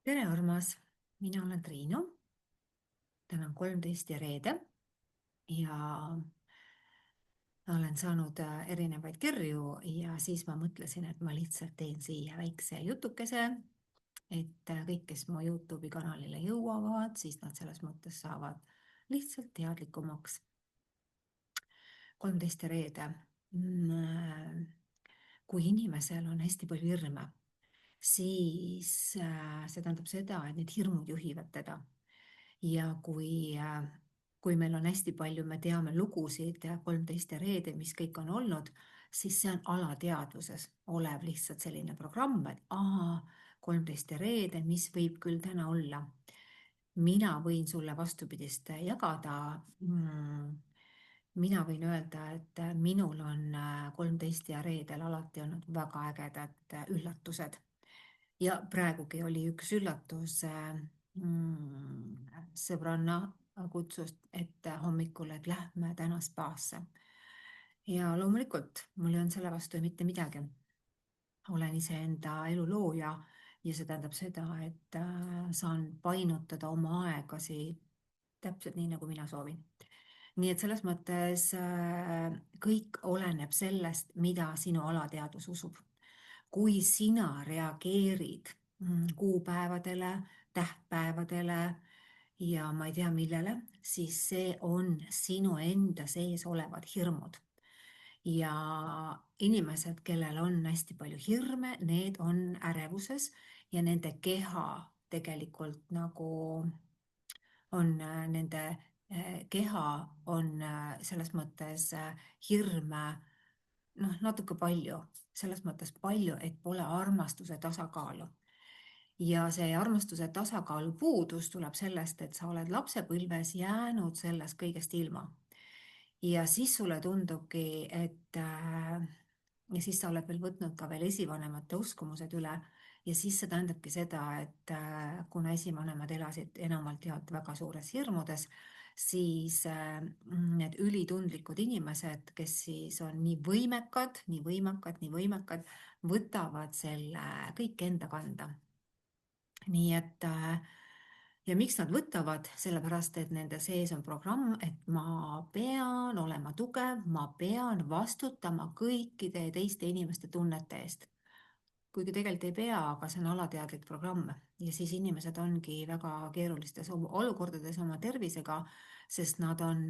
tere, armas, mina olen Triinu, täna on 13 ja reede ja olen saanud erinevaid kirju ja siis ma mõtlesin, et ma lihtsalt teen siia väikse jutukese, et kõik, kes mu Youtube'i kanalile jõuavad, siis nad selles mõttes saavad lihtsalt teadlikumaks. 13 ja reede. Kui inimesel on hästi palju hirme, siis see tähendab seda, et need hirmud juhivad teda. Ja kui meil on hästi palju, me teame lugusid 13 ja reede, mis kõik on olnud, siis see on alateadvuses olev lihtsalt selline programm, et 13 ja reede, mis võib küll täna olla. Mina võin sulle vastupidist jagada. Mina võin öelda, et minul on 13 ja reedel alati olnud väga ägedad üllatused. Ja praegugi oli üks üllatus. Sõbranna kutsus, et hommikul, et lähme täna spaasse. Ja loomulikult mul ei olnud selle vastu mitte midagi. Olen iseenda elu looja ja see tähendab seda, et saan painutada oma aegasi täpselt nii, nagu mina soovin. Nii et selles mõttes kõik oleneb sellest, mida sinu alateadvus usub. Kui sina reageerid kuupäevadele, tähtpäevadele ja ma ei tea millele, siis see on sinu enda sees olevad hirmud. Ja inimesed, kellel on hästi palju hirme, need on ärevuses ja nende keha tegelikult nagu on nende keha on selles mõttes hirme natuke palju, selles mõttes palju, et pole armastuse tasakaalu. Ja see armastuse tasakaalu puudus tuleb sellest, et sa oled lapsepõlves jäänud sellest kõigest ilma. Ja siis sulle tundubki, et ja siis sa oled veel võtnud ka veel esivanemate uskumused üle ja siis see tähendabki seda, et kuna esivanemad elasid enamalt jaolt väga suures hirmudes, siis need ülitundlikud inimesed, kes siis on nii võimekad, võtavad selle kõik enda kanda. Nii et ja miks nad võtavad? Sellepärast, et nende sees on programm, et ma pean olema tugev, ma pean vastutama kõikide teiste inimeste tunnete eest. Kuigi tegelikult ei pea, aga see on alateadlik programm ja siis inimesed ongi väga keerulistes olukordades oma tervisega, sest nad on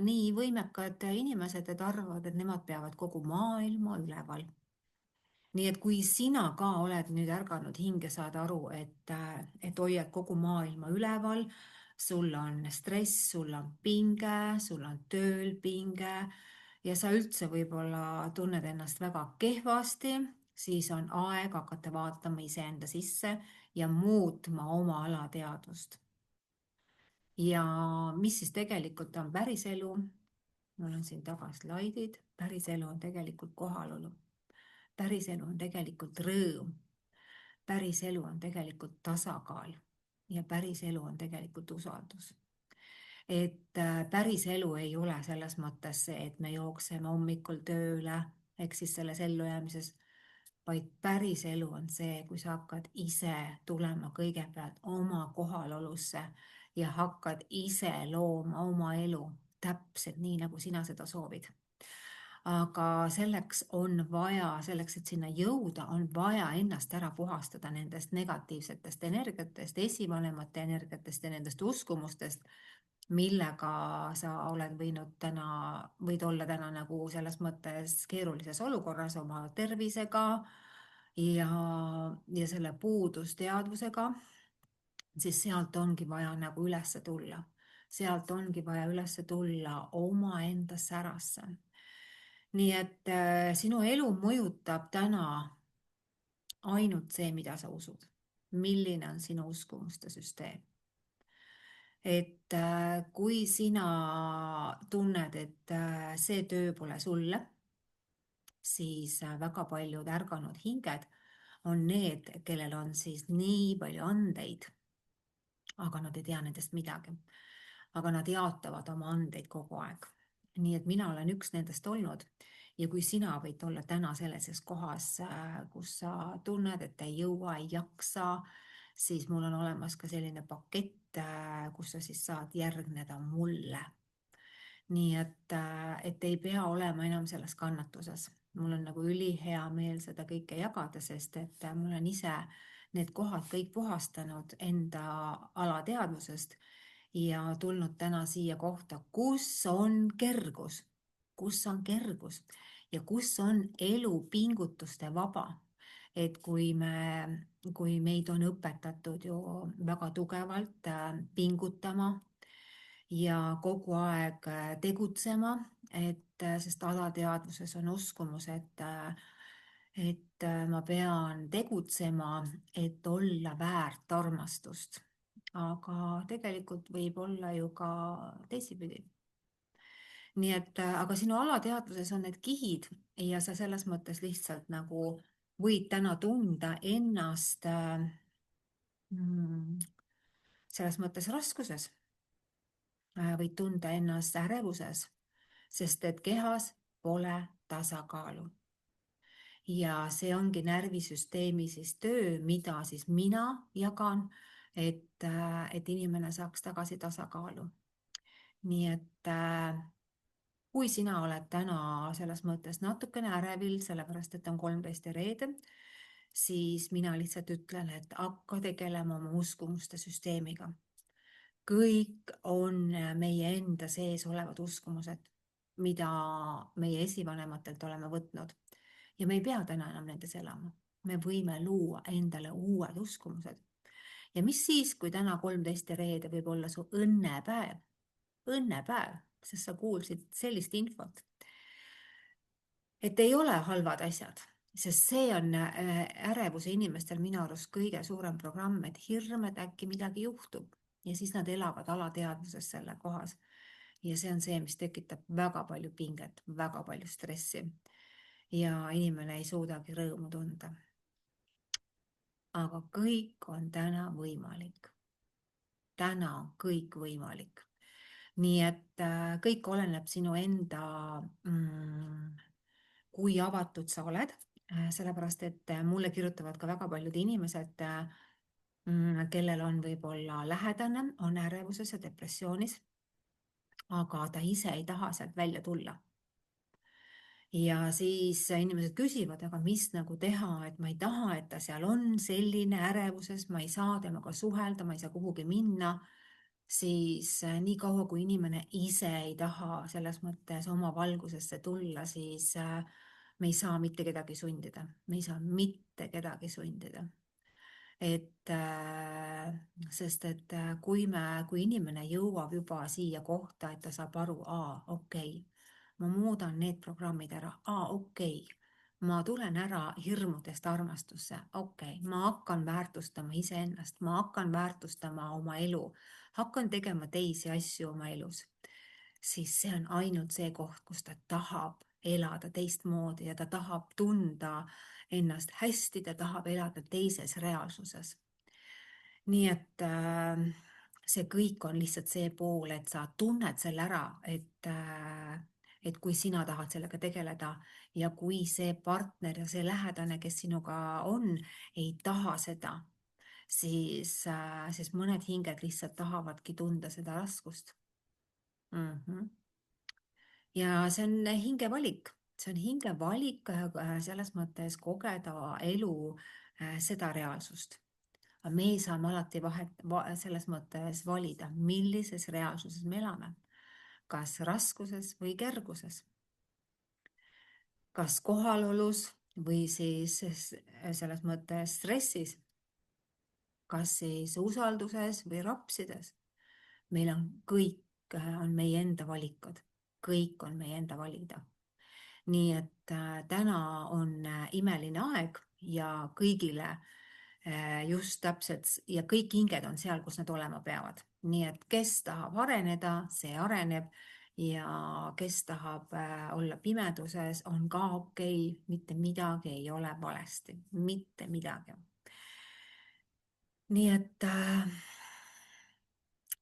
nii võimekad inimesed, et arvavad, et nemad peavad kogu maailma üleval. Nii et kui sina ka oled nüüd ärganud hinge, saad aru, et hoiad kogu maailma üleval, sul on stress, sul on pinge, sul on tööl pinge ja sa üldse võib-olla tunned ennast väga kehvasti, siis on aeg hakata vaatama iseenda sisse ja muutma oma alateadvust. Ja mis siis tegelikult on päriselu? Mul on siin taga slaidid. Päriselu on tegelikult kohalolu. Päriselu on tegelikult rõõm. Päriselu on tegelikult tasakaal. Ja päriselu on tegelikult usaldus. Et päriselu ei ole selles mõttes see, et me jookseme hommikul tööle, ehk siis selles ellujäämises, vaid päriselu on see, kui sa hakkad ise tulema kõigepealt oma kohalolusse ja hakkad ise looma oma elu täpselt nii, nagu sina seda soovid. Aga selleks on vaja, selleks, et sinna jõuda, on vaja ennast ära puhastada nendest negatiivsetest energiatest, esivanemate energiatest ja nendest uskumustest, millega sa võid olla täna nagu selles mõttes keerulises olukorras oma tervisega ja selle puudusteadvusega, siis sealt ongi vaja nagu ülesse tulla. Sealt ongi vaja ülesse tulla omaenda särasse. Nii et sinu elu mõjutab täna ainult see, mida sa usud. Milline on sinu uskumuste süsteem? Et kui sina tunned, et see töö pole sulle, siis väga paljud ärganud hinged on need, kellel on siis nii palju andeid, aga nad ei tea nendest midagi. Aga nad jaotavad oma andeid kogu aeg. Nii et mina olen üks nendest olnud ja kui sina võid olla täna sellises kohas, kus sa tunned, et ei jõua, ei jaksa, siis mul on olemas ka selline pakett, kus sa siis saad järgneda mulle. Nii et ei pea olema enam selles kannatuses. Mul on nagu ülihea meel seda kõike jagada, sest et mul on ise need kohad kõik puhastanud enda alateadvusest ja tulnud täna siia kohta, kus on kergus, ja kus on elu pingutuste vaba. Et kui meid on õpetatud ju väga tugevalt pingutama ja kogu aeg tegutsema, sest alateadvuses on uskumus, et ma pean tegutsema, et olla väärt armastust. Aga tegelikult võib olla ju ka teisipidi. Nii et, aga sinu alateadvuses on need kihid ja sa selles mõttes lihtsalt nagu võid täna tunda ennast selles mõttes raskuses, võid tunda ennast ärevuses, sest et kehas pole tasakaalu. Ja see ongi närvisüsteemi siis töö, mida siis mina jagan, et inimene saaks tagasi tasakaalu. Nii et kui sina oled täna selles mõttes natukene ärevil, sellepärast et on 13 reede, siis mina lihtsalt ütlen, et hakka tegelema oma uskumuste süsteemiga. Kõik on meie enda sees olevad uskumused, mida meie esivanematelt oleme võtnud. Ja me ei pea täna enam nendes elama. Me võime luua endale uued uskumused. Ja mis siis, kui täna 13 reede võib olla su õnnepäev, sest sa kuulsid sellist infot, et ei ole halvad asjad, sest see on ärevuse inimestel minu arust kõige suurem programm, et hirm, et äkki midagi juhtub ja siis nad elavad alateadvuses selle kohas. Ja see on see, mis tekitab väga palju pinget, väga palju stressi ja inimene ei suudagi rõõmu tunda. Aga kõik on täna võimalik. Täna on kõik võimalik. Nii et kõik oleneb sinu enda, kui avatud sa oled, sellepärast et mulle kirjutavad ka väga paljud inimesed, kellel on võib-olla lähedane, on ärevuses ja depressioonis, aga ta ise ei taha sealt välja tulla. Ja siis inimesed küsivad, aga mis nagu teha, et ma ei taha, et ta seal on selline ärevuses, ma ei saa temaga suhelda, ma ei saa kuhugi minna, siis nii kaua, kui inimene ise ei taha selles mõttes oma valgusesse tulla, siis me ei saa mitte kedagi sundida. Me ei saa mitte kedagi sundida. Sest et kui inimene jõuab juba siia kohta, et ta saab aru, okei, ma muudan need programmid ära, okei, ma tulen ära hirmudest armastusse, okei, ma hakkan väärtustama iseennast, ma hakkan väärtustama oma elu, hakkan tegema teisi asju oma elus, siis see on ainult see koht, kus ta tahab elada teistmoodi ja ta tahab tunda ennast hästi, ta tahab elada teises reaalsuses. Nii et see kõik on lihtsalt see pool, et sa tunned selle ära, et kui sina tahad sellega tegeleda ja kui see partner ja see lähedane, kes sinuga on, ei taha seda, siis mõned hinged lihtsalt tahavadki tunda seda raskust. Ja see on hingevalik. See on hingevalik selles mõttes kogeda elu seda reaalsust. Aga me saame alati selles mõttes valida, millises reaalsuses me elame. Kas raskuses või kerguses. Kas kohalolus või siis selles mõttes stressis. Kas siis usalduses või rapsides. Meil on kõik on meie enda valikud. Kõik on meie enda valida. Nii et täna on imeline aeg ja kõigile just täpselt ja kõik hinged on seal, kus nad olema peavad. Nii et kes tahab areneda, see areneb ja kes tahab olla pimeduses, on ka okei, mitte midagi ei ole valesti, mitte midagi. Nii et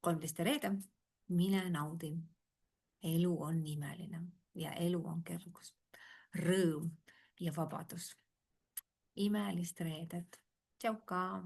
13 reede, mine naudi. Elu on imeline ja elu on kergus. rõõm ja vabadus. imelist reedet. Tšauka!